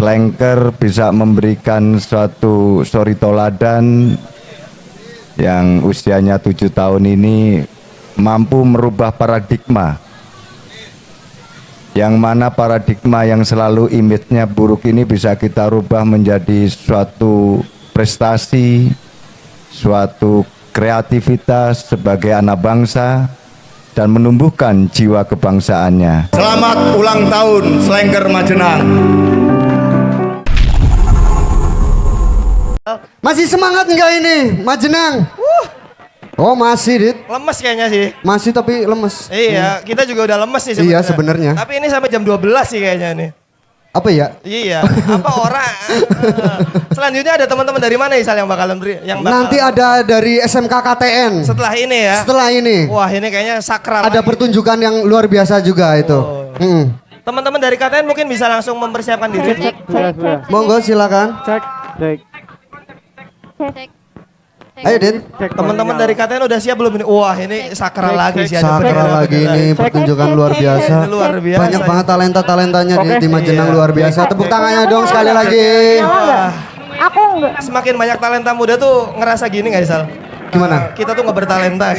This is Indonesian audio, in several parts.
Slanker bisa memberikan suatu suri toladan yang usianya 7 tahun ini mampu merubah paradigma, yang mana paradigma yang selalu image-nya buruk ini bisa kita rubah menjadi suatu prestasi, suatu kreativitas sebagai anak bangsa dan menumbuhkan jiwa kebangsaannya. Selamat ulang tahun Slanker Majenang. Masih semangat enggak ini Majenang? Oh masih Dit. Lemes kayaknya sih. Masih tapi lemes. Iya, kita juga udah lemes sih sebenarnya. Iya sebenarnya. Tapi ini sampai jam 12 sih kayaknya nih. Apa ya? Iya, apa orang? Selanjutnya ada teman-teman dari mana Isal yang bakal Nanti ada dari SMK KTN. Setelah ini ya. Setelah ini. Wah, ini kayaknya sakral. Ada lagi. Pertunjukan yang luar biasa juga itu. Teman-teman dari KTN mungkin bisa langsung mempersiapkan diri. Monggo silakan. Cek. Ayo Dit. Teman-teman dari KTN udah siap belum ini? Wah, ini sakral lagi sih. Sakral lagi ini pertunjukan luar biasa. Ini luar biasa. Banyak banget talenta-talentanya di Majenang Iya. luar biasa. Tepuk tangannya dong sekali lagi. Wah, Aku enggak. semakin banyak talenta muda tuh ngerasa gini nggak Isal? Gimana? Kita tuh nggak bertalenta.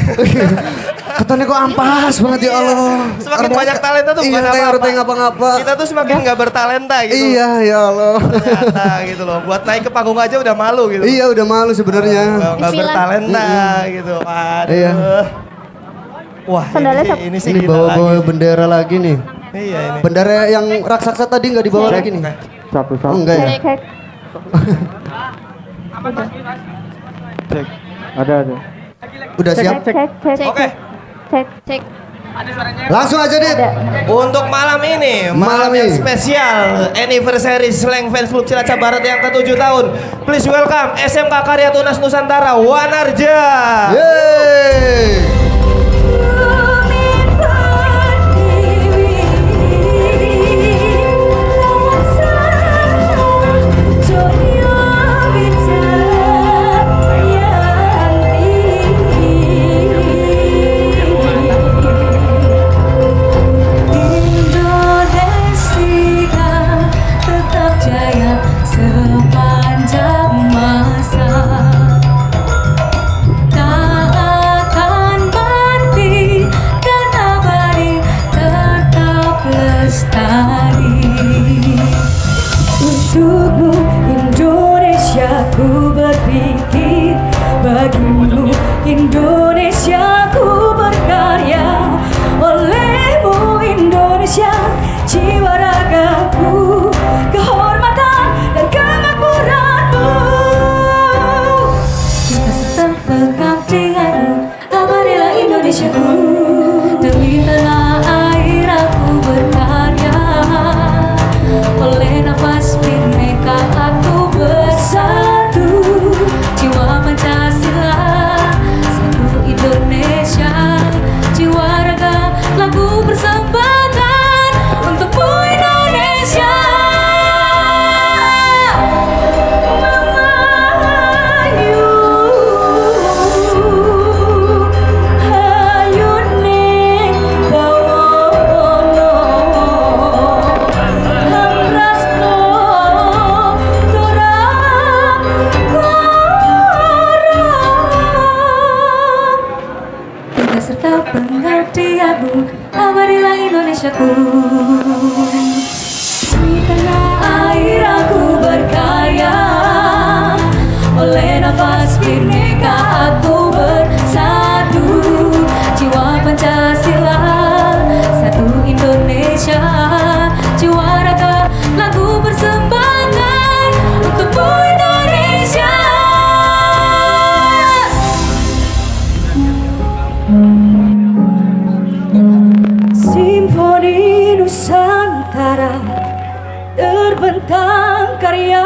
Katanya kok ampas banget ya Allah. Semakin banyak talenta tuh bukan iya, apa-apa. ngapa-ngapa. Kita tuh semakin nggak bertalenta gitu. Iya ya Allah. Ternyata gitu loh. Buat naik ke panggung aja udah malu gitu. Iya udah malu sebenarnya. Nggak bertalenta gitu. Aduh. Iya. Wah ini sih Ini gila bawa-bawa lagi. bendera lagi nih. Iya ini. Bendera yang raksasa tadi nggak dibawa lagi nih. Satu. Oh enggak ya? Cek. Cek. Ada. Udah siap? Cek. Oke. Cek. Langsung aja Dit. Untuk malam ini, Malam yang ini. spesial anniversary Slang Fans Club Cilacap Barat yang ke-7 tahun. Please welcome SMK Karya Tunas Nusantara Wanarja. Yeay. Sepanjang masa tak akan mati dan abadi tetap lestari. Untukmu Indonesia ku berpikir, bagimu Indonesia ku berkarya, olehmu Indonesia jiwa ragaku, kehormatan dan kemakmuranmu. Kita tetap pengabdianmu, abadilah Indonesiaku. Demi tanah air aku berkarya, oleh nafas bineka aku bersatu. Jiwa Pancasila, satu Indonesia, jiwa raga lagu persembahkan untukmu Indonesia. Melayu, hayune bawono, hamrasno turang korong. Kita serta pengabdianmu, abadilah Indonesiaku. Di tanah air aku berkarya, oleh nafas bineka aku bersatu. Jiwa Pancasila, satu Indonesia, jiwa raga lagu persembahkan untukmu Indonesia. Simfoni Nusantara terbentang karya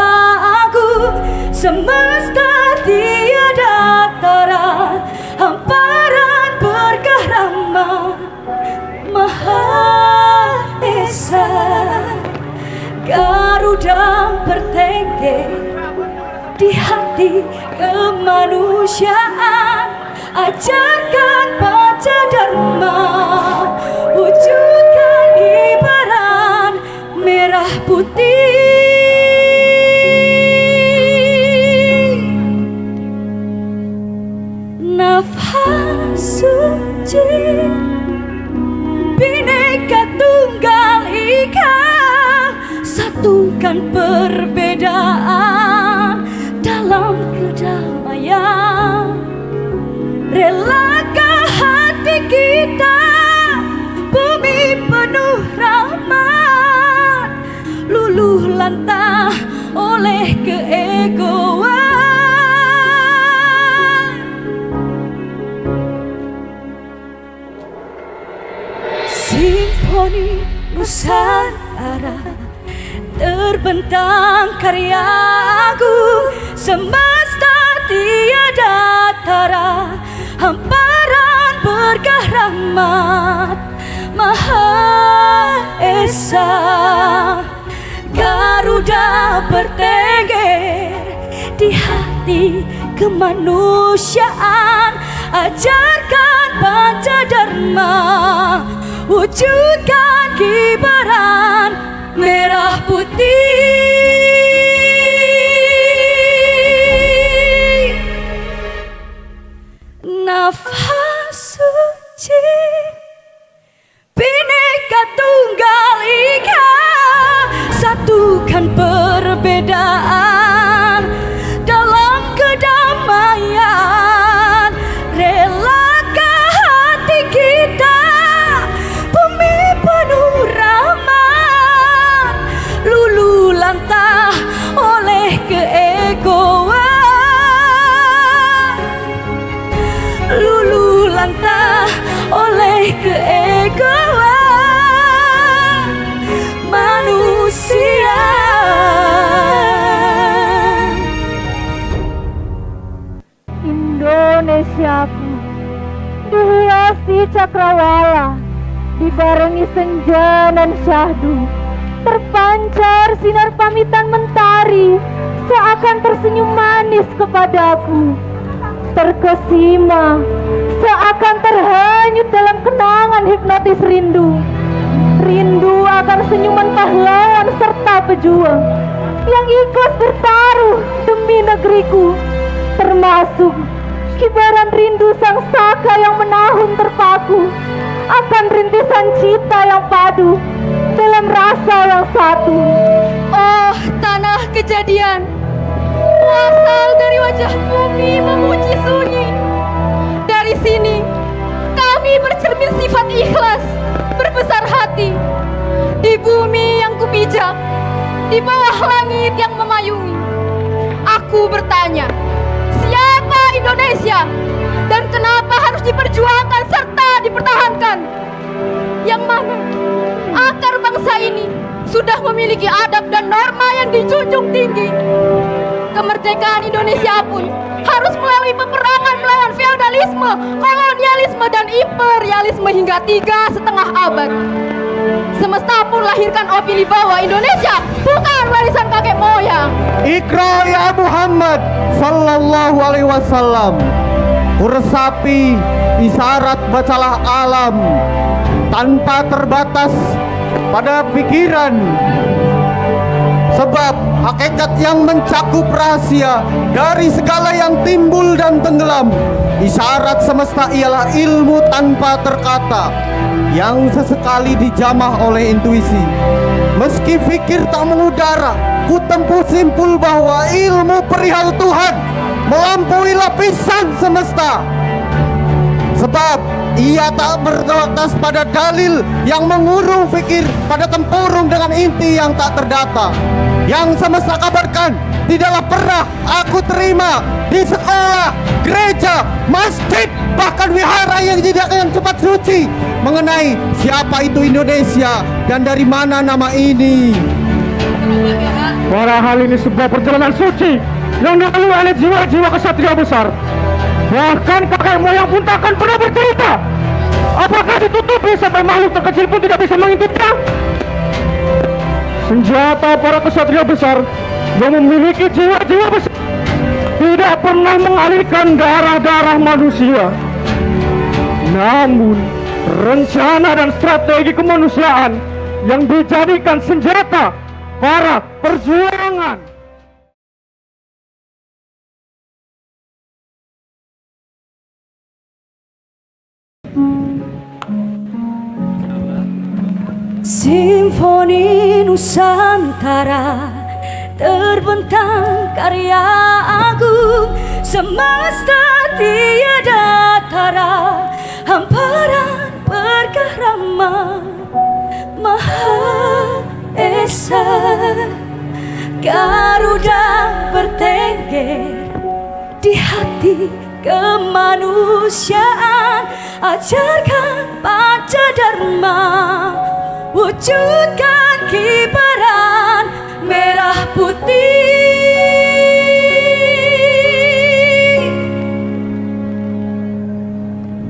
agung, semesta tiada tara, hamparan berkah Rama Maha Esa. Garuda bertengger di hati kemanusiaan, ajarkan baca dharma, wujudkan kibaran merah putih. nafas suci, Bhinneka Tunggal Ika, satukan perbedaan dalam kedamaian. Relakah hati kita, bumi penuh rahmat, luluh lantah oleh keegoan. Simfoni Nusantara terbentang karya agung, semesta tiada tara, hamparan berkah rahmat Maha Esa. Garuda bertengger di hati kemanusiaan, ajarkan Pancadharma, wujudkan kibaran merah putih. Nafas suci, Bhinneka Tunggal Ika, satukan perbedaan dalam kedamaian. Relakah hati kita, bumi penuh rahmat, luluh lantah oleh keegoan, luluh lantah oleh keegoan manusia. Indonesiaku dihiasi cakrawala, dibarengi senja dan syahdu, terpancar sinar pamitan mentari, seakan tersenyum manis kepadaku. Terkesima, seakan terhanyut dalam kenangan hipnotis rindu. Rindu akan senyuman pahlawan serta pejuang yang ikhlas bertaruh demi negeriku, termasuk kibaran rindu sang saka yang menahun terpaku akan rintisan cita yang padu dalam rasa yang satu. Oh tanah kejadian, muasal dari wajah bumi memuji sunyi. Dari sini kami bercermin sifat ikhlas, berbesar hati. Di bumi yang kupijak, di bawah langit yang memayungi, aku bertanya, siapa Indonesia dan kenapa harus diperjuangkan serta dipertahankan? Yang mana akar bangsa ini sudah memiliki adab dan norma yang dijunjung tinggi. Kemerdekaan Indonesia pun harus melalui peperangan melawan feodalisme, kolonialisme, dan imperialisme hingga 3,5 abad. Semesta pun lahirkan opini bahwa Indonesia bukan warisan kakek moyang. Ikra ya Muhammad sallallahu alaihi wasallam. Kuresapi isyarat bacalah alam tanpa terbatas pada pikiran. Sebab hakikat yang mencakup rahasia dari segala yang timbul dan tenggelam. Isyarat semesta ialah ilmu tanpa terkata yang sesekali dijamah oleh intuisi. Meski fikir tak mengudara, ku tempuh simpul bahwa ilmu perihal Tuhan melampaui lapisan semesta. Sebab ia tak berbatas pada dalil yang mengurung fikir pada tempurung dengan inti yang tak terdata. Yang semesta kabarkan tidaklah pernah aku terima di sekolah, gereja, masjid, bahkan wihara yang tidak yang cepat suci mengenai siapa itu Indonesia dan dari mana nama ini. Padahal ini sebuah perjalanan suci yang dilalui oleh jiwa-jiwa kesatria besar. Bahkan kakek moyang pun takkan pernah bercerita. Apakah ditutupi sampai makhluk terkecil pun tidak bisa mengintipnya? Senjata para kesatria besar yang memiliki jiwa-jiwa besar tidak pernah mengalirkan darah-darah manusia. Namun rencana dan strategi kemanusiaan yang dijadikan senjata para perjuangan Simfoni Nusantara terbentang karya agung, semesta tiada tara, hamparan berkah rahmat Maha Esa. Garuda bertengger di hati kemanusiaan, ajarkan Pancadharma, wujudkan kibaran merah putih.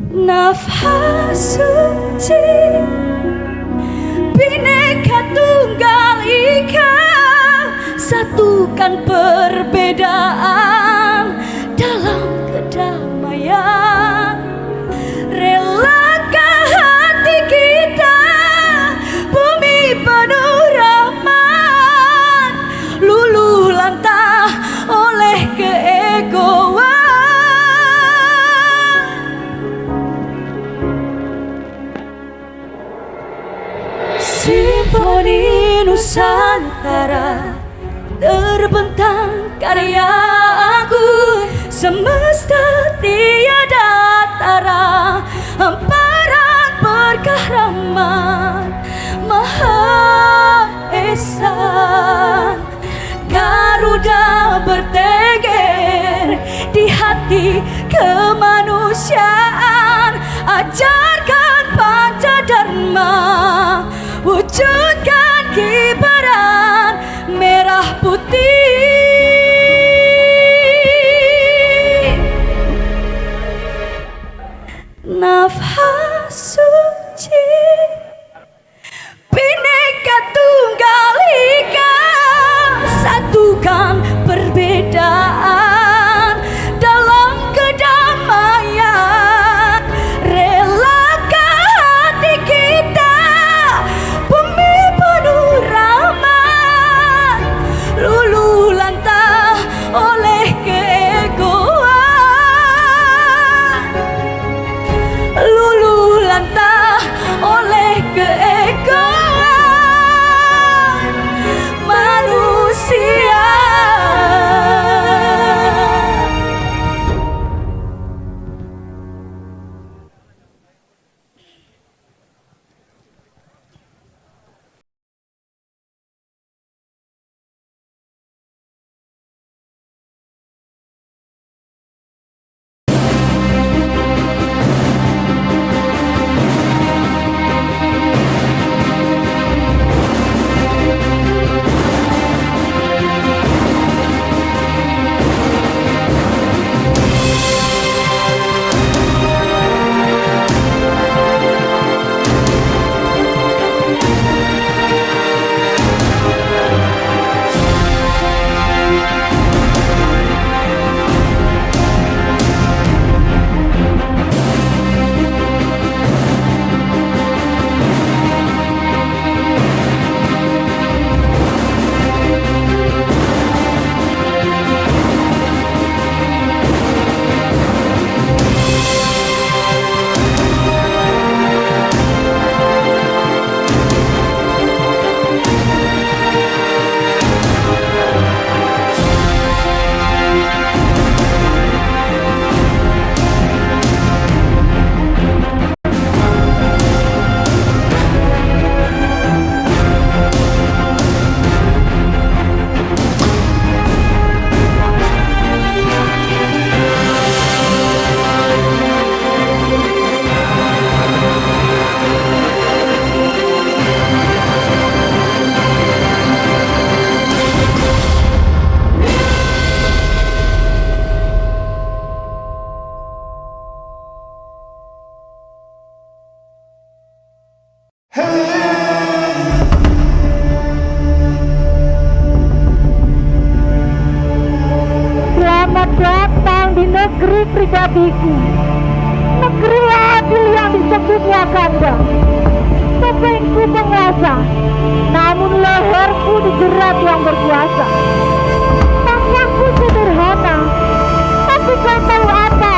Nafas suci Bhinneka Tunggal Ika, satukan perbedaan dalam kedamaian. Relakan hati kita, bumi penuh rahmat, luluh lantah oleh keegoan. Simfoni Nusantara terbentang karya agung, semesta tiada tara, hamparan berkah rahmat Maha Esa. Garuda bertengger di hati kemanusiaan, ajarkan Pancadharma, wujudkan kibaran merah putih. Nafas suci Bhinneka Tunggal Ika, satukan perbedaan dalam kedamaian. Relakan hati kita, bumi penuh rahmat, luluh lantah oleh keegoan, luluh lantah oleh keegoan manusia. negeri pribadiku, negeri adil yang disebut Wakanda. Topengku penguasa, namun leherku dijerat yang berkuasa. Tampakku sederhana, tapi kau tahu apa?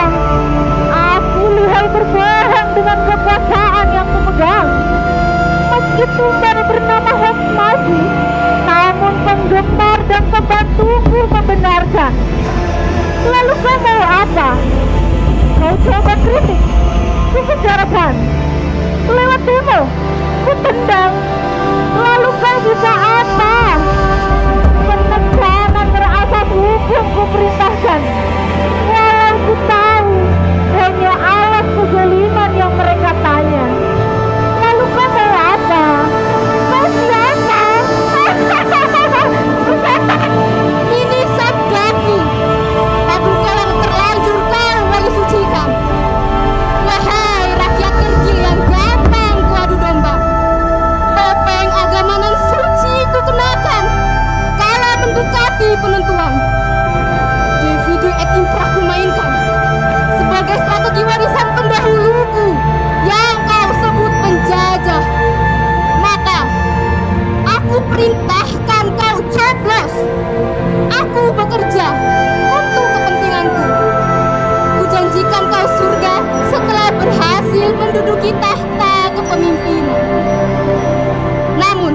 Aku lihai berperang dengan membenarkan. Lalu kau mau apa? Kau coba kritik, ku penjarakan. Lewat demo, ku tendang. Lalu kau bisa apa? Penekanan terasas hukum ku perintahkan. Walau ku tahu hanya alas kezaliman yang mereka tanya. Lalu kau mau apa? Kau siapa? Ini sabdaku. Tabung kalang terlanjur kau lalu sucikan. Wahai rakyat kerjil yang gampang kuadu domba, topeng agama nan suci ku kenakan kala mendekati penentuan. Divide et impera ku mainkan sebagai strategi warisan pendahuluku yang kau sebut penjajah. Maka aku perintahkan kau coblos. Aku bekerja untuk kepentinganku. Kujanjikan kau surga setelah berhasil menduduki tahta kepemimpinan. Namun,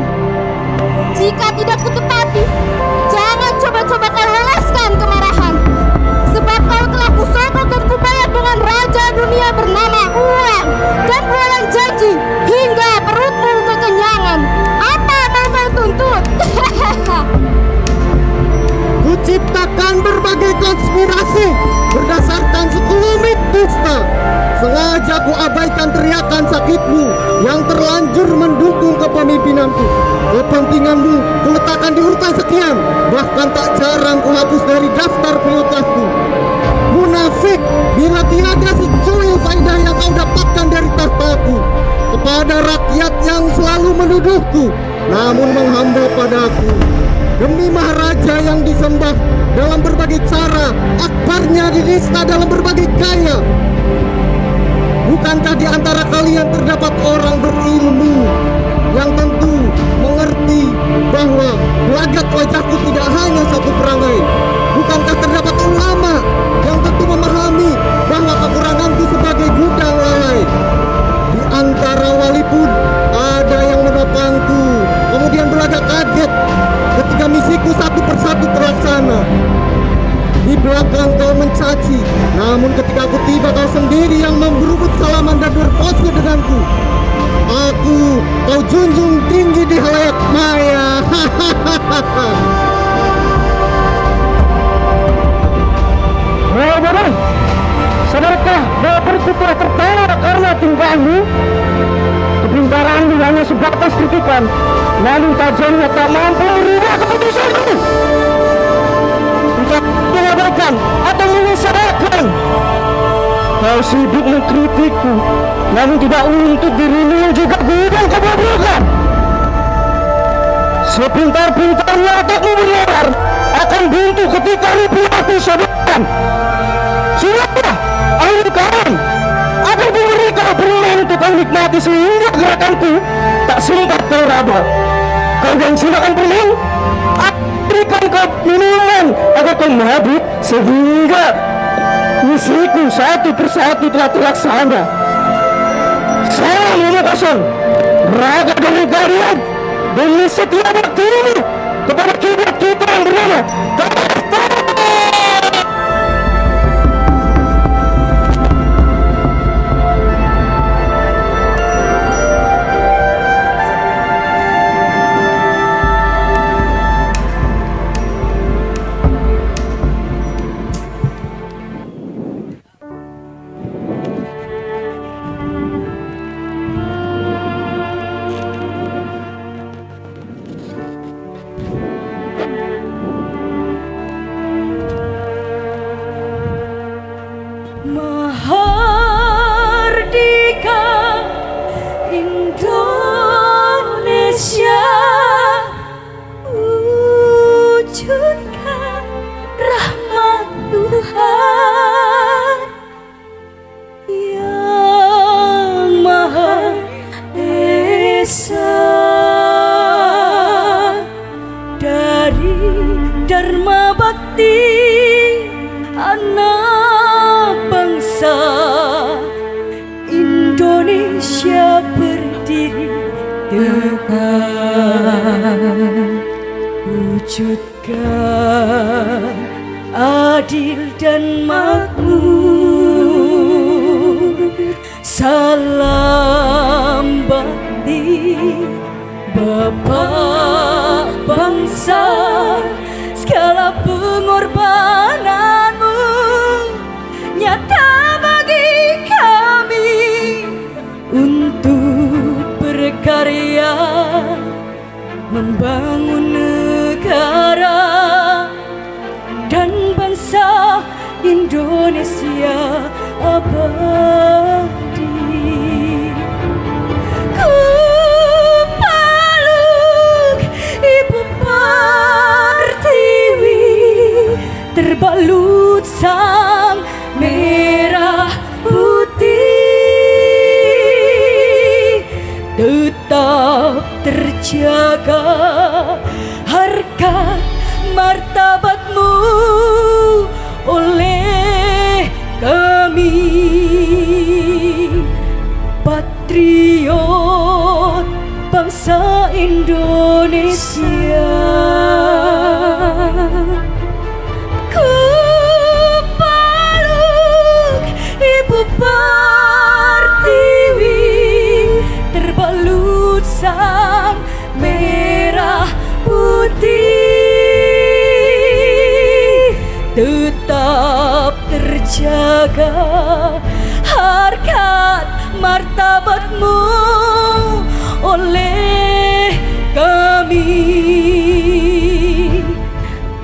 jika tidak kutepati, jangan coba-coba kau loloskan kemarahan. Sebab kau telah kusogok dan kubayar dengan raja dunia bernama uang dan bualan janji hingga perutmu kekenyangan. Apa mau kau tuntut? Kuciptakan berbagai konspirasi berdasarkan sekelumit dusta. Sengaja ku abaikan teriakan sakitmu yang terlanjur mendukung kepemimpinanku. Kepentinganmu kuletakkan di urutan sekian, bahkan tak jarang ku hapus dari daftar prioritasku. Munafik bila tiada secuil faedah yang kau dapatkan dari tahtaku. Kepada rakyat yang selalu menuduhku namun menghamba padaku. Demi Maharaja yang disembah dalam berbagai cara, akbarnya dinista dalam berbagai gaya. Bukankah di antara kalian terdapat orang berilmu yang tentu mengerti bahwa gelagat wajahku tidak hanya satu perangai? Bukankah terdapat ulama yang tentu memahami bahwa kekuranganku sebagai gudang lalai? Di antara wali pun ada yang menopangku, kemudian berlagak kaget ketika misiku satu persatu terlaksana. Di belakang kau mencaci, namun ketika aku tiba kau sendiri yang memberubut salaman dan berpose denganku. Aku kau junjung tinggi di halayak maya. Bodoh, sadarkah bahwa perutku telah tertolak karena tingkahmu? Kepintaranmu hanya sebatas kritikan, lalu tajamnya tak mampu merubah keputusanmu. Untuk mengabaikan atau menyesalkan, kau sibuk mengkritikku, namun tidak untuk dirimu yang juga gudang kebobrokan. Sepintar-pintarnya otakmu benar akan buntu ketika rupiahku sobekan. Sudah, ayo kawan, akan kuberi kau permen untuk kau nikmati sehingga gerakanku tak sempat kau raba. Kau yang silakan permen, berikan kau minuman agar kau mabuk sehingga misiku satu persatu telah terlaksana. Saya Muhammad Hasan, raga dari kalian demi setiap waktumu kepada kiblat kita yang bernama Tahta. Dharma bakti anak bangsa Indonesia berdiri tegak. mewujudkan adil dan makmur. Salam bakti Bapak bangsa, segala pengorbananmu nyata bagi kami untuk berkarya membangun negara dan bangsa Indonesia abadi. Ku peluk Ibu Pertiwi, terbalut sang merah putih, tetap terjaga harkat martabatmu oleh kami, patriot bangsa Indonesia. Ku peluk Ibu Pertiwi, terbalut sang merah putih, tetap terjaga harkat martabatmu oleh kami,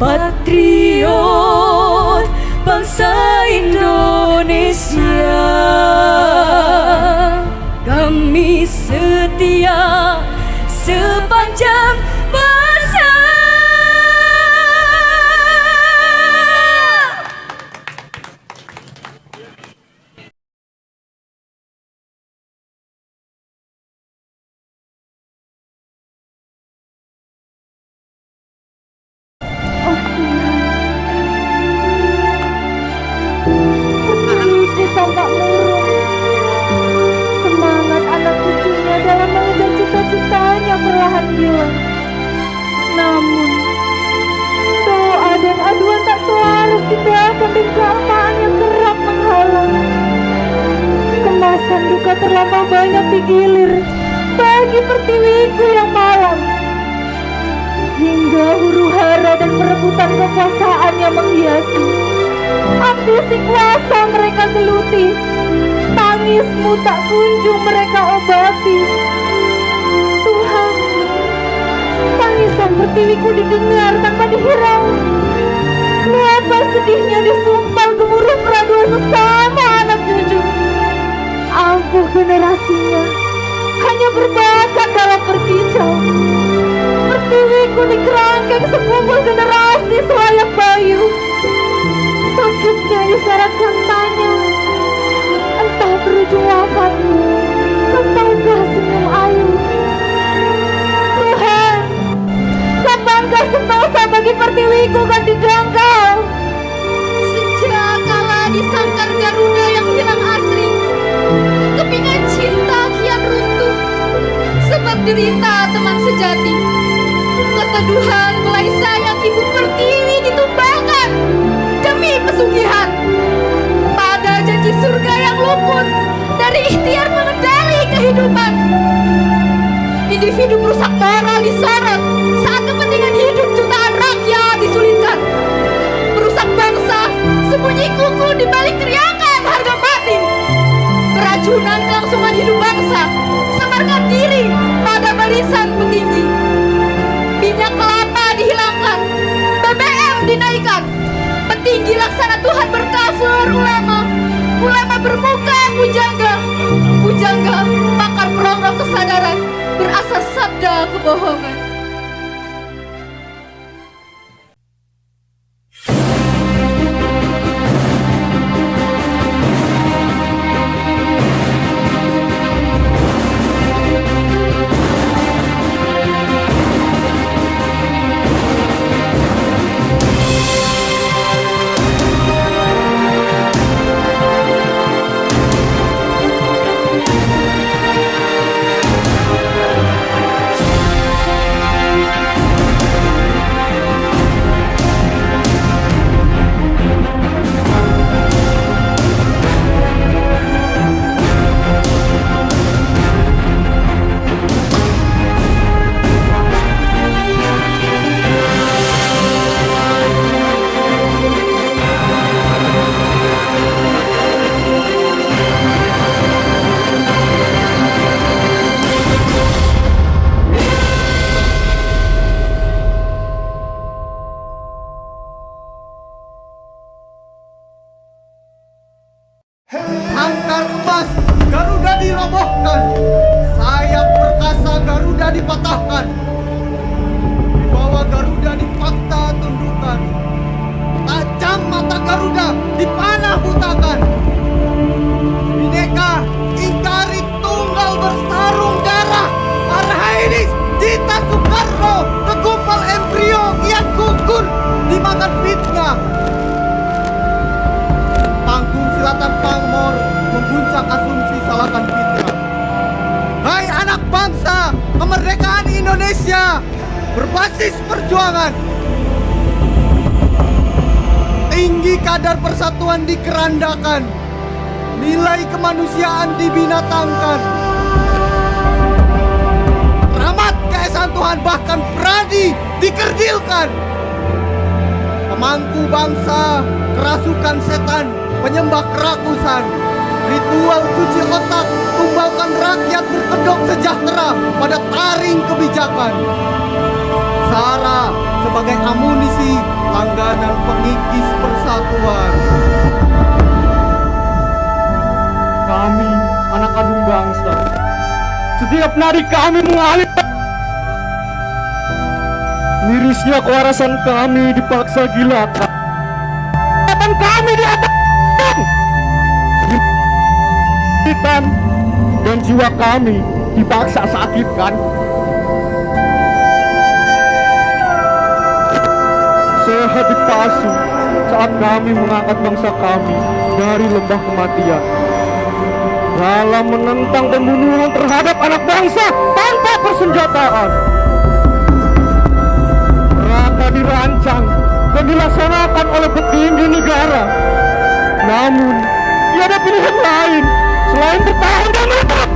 patriot bangsa Indonesia. Kami setia sepanjang masa. Seperti tampak murung, semangat anak cucunya dalam mengejar cita-citanya perlahan hilang. Namun, doa dan aduan tak selaras tindakan dan keamaan yang kerap menghalang. Kemasan duka terlampau banyak digilir bagi Pertiwiku yang malang. Hingga huru-hara dan perebutan kekuasaan yang menghiasi. Ambisi kuasa mereka geluti, tangismu tak kunjung mereka obati. Tuhan, tangisan Pertiwiku didengar tanpa dihirau. Betapa sedihnya disumpal gemuruh peraduan sesama anak cucu. Ampuh generasinya hanya berbakat dalam berkicau. Pertiwiku dikerangkeng sekumpul generasi selayak bayu. Sakitnya disyaratkan tanya, entah berujung wafat ataukah senyum ayu. Tuhan, kapankah sentosa bagi Pertiwiku kan dijangkau? Sejak kala disangkar Garuda yang hilang asri, kepingan cinta kian runtuh, sebab derita teman sejati. Keteduhan belai sayang Ibu Pertiwi ditumbangkan demi pesugihan pada janji surga yang luput dari ikhtiar pengendali kehidupan. Individu merusak moral disorot saat kepentingan hidup jutaan rakyat disulitkan. Merusak bangsa sembunyi kuku di balik teriakan harga mati. Keracunan kelangsungan hidup bangsa, samarkan diri pada barisan petinggi. Minyak kelapa dihilangkan, BBM dinaikkan. Petinggi laksana Tuhan berkafir ulama, ulama bermuka pujangga, pujangga pakar program kesadaran berasas sabda kebohongan. Sangkar emas Garuda dirobohkan, sayap perkasa Garuda dipatahkan, wibawa Garuda dipaksa tundukkan, tajam mata Garuda dipanah butakan. Bineka ingkari tunggal bertarung darah, Marhainis Dita Soekarno, segumpal embrio kian gugur dimakan fitnah. Panggung silatan pamor mengguncang asumsi salahkan fitnah. Hai anak bangsa, kemerdekaan Indonesia berbasis perjuangan. Tinggi kadar persatuan dikerandakan, nilai kemanusiaan dibinatangkan. Rahmat keesaan Tuhan bahkan pradi dikerdilkan. Pemangku bangsa, kerasukan setan, penyembah kerakusan, ritual cuci otak, tumbalkan rakyat berkedok sejahtera pada taring kebijakan. Sara sebagai amunisi, langganan pengikis persatuan. Kami, anak kandung bangsa, setiap nadi kami mengalir. Mirisnya kewarasan kami dipaksa gilakan. Kapan kami di atas dan jiwa kami dipaksa sakitkan. Sehat dipasu saat kami mengangkat bangsa kami dari lembah kematian, dalam menentang pembunuhan terhadap anak bangsa tanpa persenjataan. Raka dirancang dan dilaksanakan oleh petinggi negara, namun tiada pilihan lain selain bertahan dan menetap.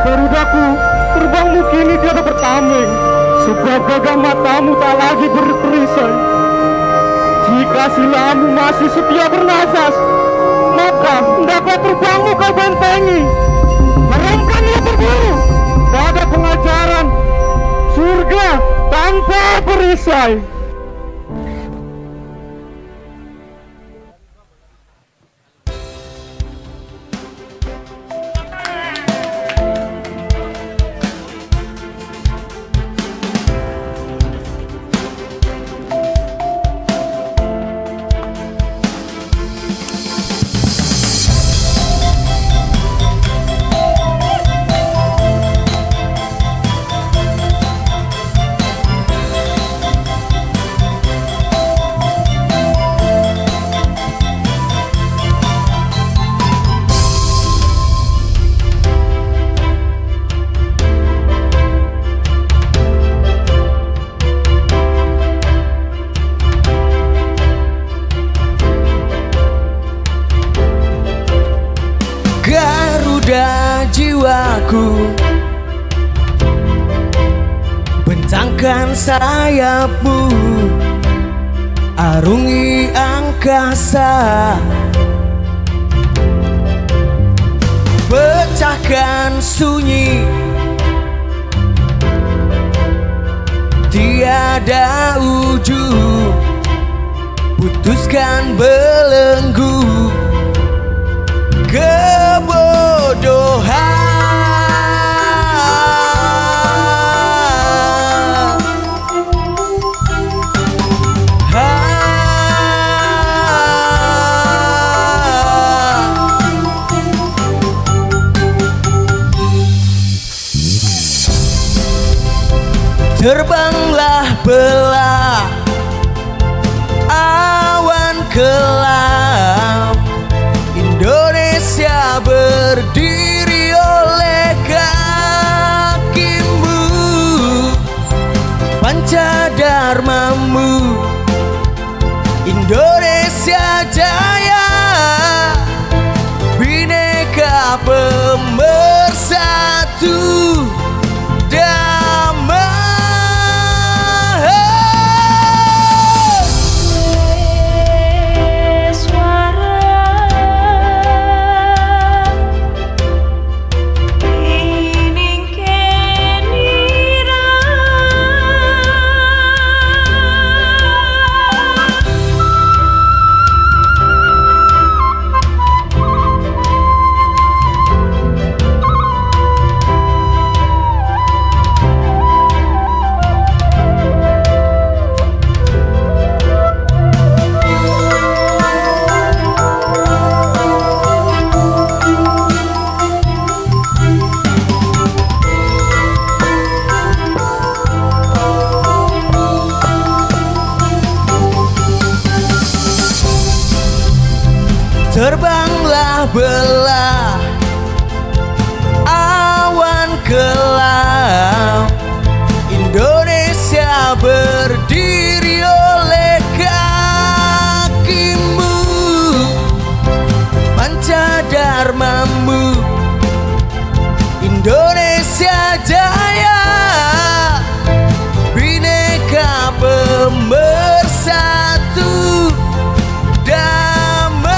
Garudaku, terbangmu kini tiada bertameng, sebab gagah matamu tak lagi berperisai. Jika silamu masih setia bernafas, maka hendaklah terbangmu kau bentengi. Meremkan ia berburu pada pengajaran surga tanpa perisai. Garuda jiwaku, bentangkan sayapmu, arungi angkasa, pecahkan sunyi, tiada ujung, putuskan belenggu kebodohan. Terbanglah belah awan kelam, Indonesia berdiri oleh kakimu, pancadharmamu, Indonesia jaya, Bhinneka Pemersatu damai. Terbanglah belah awan gelap, Indonesia berdiri oleh kakimu, pancadharmamu, Indonesia jaya, Bhinneka pemersatu damai.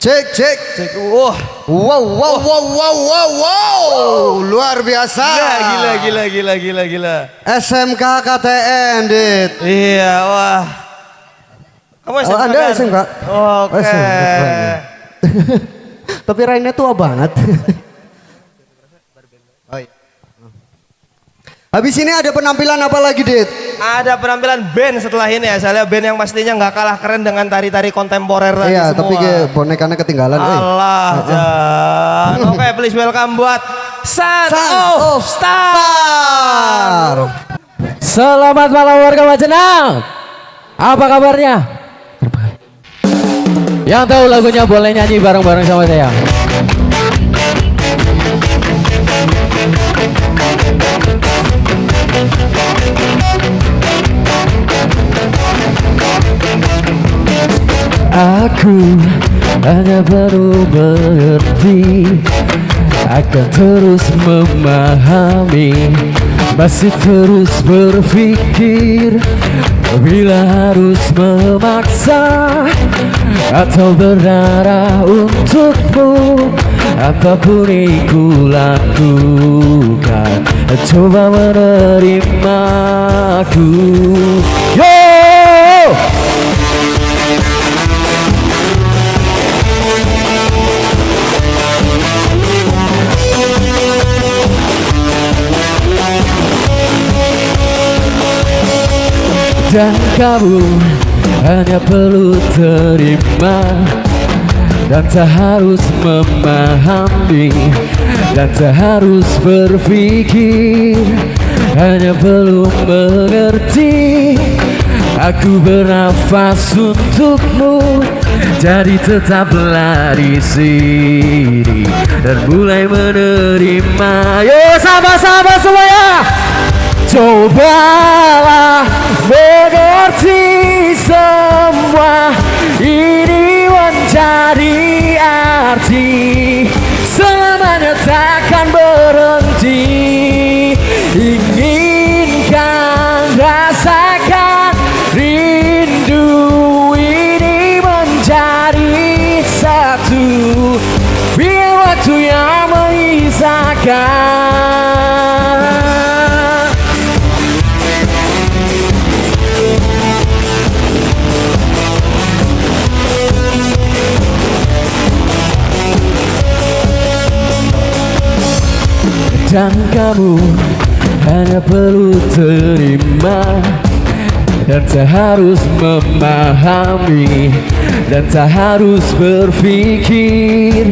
Cek. Wah, Wow. Luar biasa. Gila. SMK KTN, Dit. Iya, wah. Kamu SMK Anda kan? SMK? Oke. Tapi Rainnya tua banget. Habis ini ada penampilan apa lagi, Dit? Ada penampilan band setelah ini ya. Saya lihat band yang pastinya nggak kalah keren dengan tari-tari kontemporer lagi Iya, semua. tapi bonekanya ketinggalan. Allah, Jan. Oke, please welcome buat Son of Star. Selamat malam warga Majenang. Apa kabarnya? Yang tahu lagunya boleh nyanyi bareng-bareng sama saya. Aku hanya perlu mengerti, akan terus memahami, masih terus berpikir, bila harus memaksa atau berdarah untukmu. Apapun yang ku lakukan, coba menerimaku. Yo! Dan kamu hanya perlu terima, dan tak harus memahami, dan tak harus berpikir, hanya perlu mengerti. Aku bernafas untukmu, jadi tetaplah di sini dan mulai menerima. Yo sama-sama semuanya. Cobalah mengerti semua ini mencari arti, selamanya takkan berhenti. Inginkan rasakan rindu ini menjadi satu, biar waktu yang mengisahkan. Dan kamu hanya perlu terima, dan tak harus memahami, dan tak harus berpikir,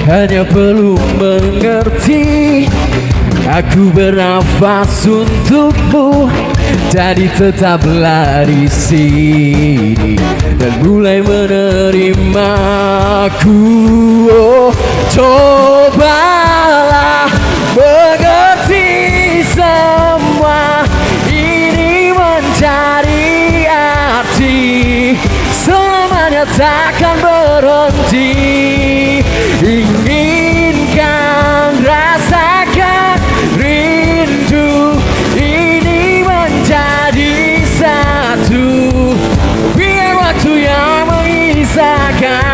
hanya perlu mengerti. Aku bernafas untukmu, jadi tetaplah di sini dan mulai menerimaku. Oh, cobalah mengerti semua ini mencari arti, selamanya takkan berhenti. Inginkan rasakan rindu ini menjadi satu, biar waktu yang mengisahkan.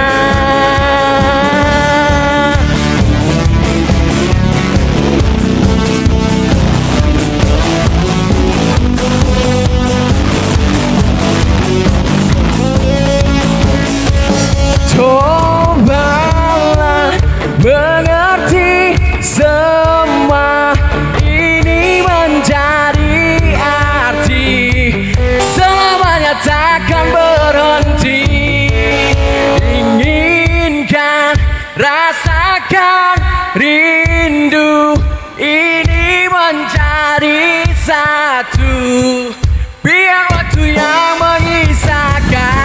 Cobalah mengerti semua ini menjadi arti, selamanya takkan berhenti. Inginkan rasakan rindu ini menjadi satu, biar waktu yang mengisahkan.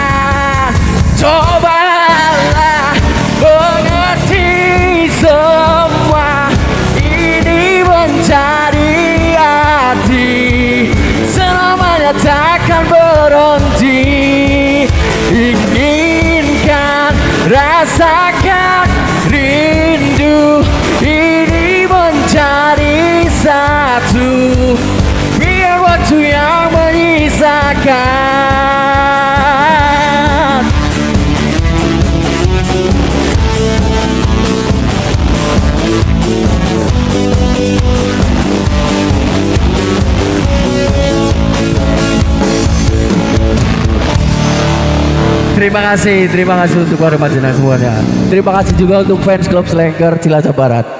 Cobalah mengerti semua ini menjadi arti, selamanya takkan berhenti. Inginkan rasakan rindu ini menjadi satu, biar waktu yang menyisakan. Terima kasih untuk warga Majenang semuanya. Terima kasih juga untuk fans klub Slangker Cilacap Barat.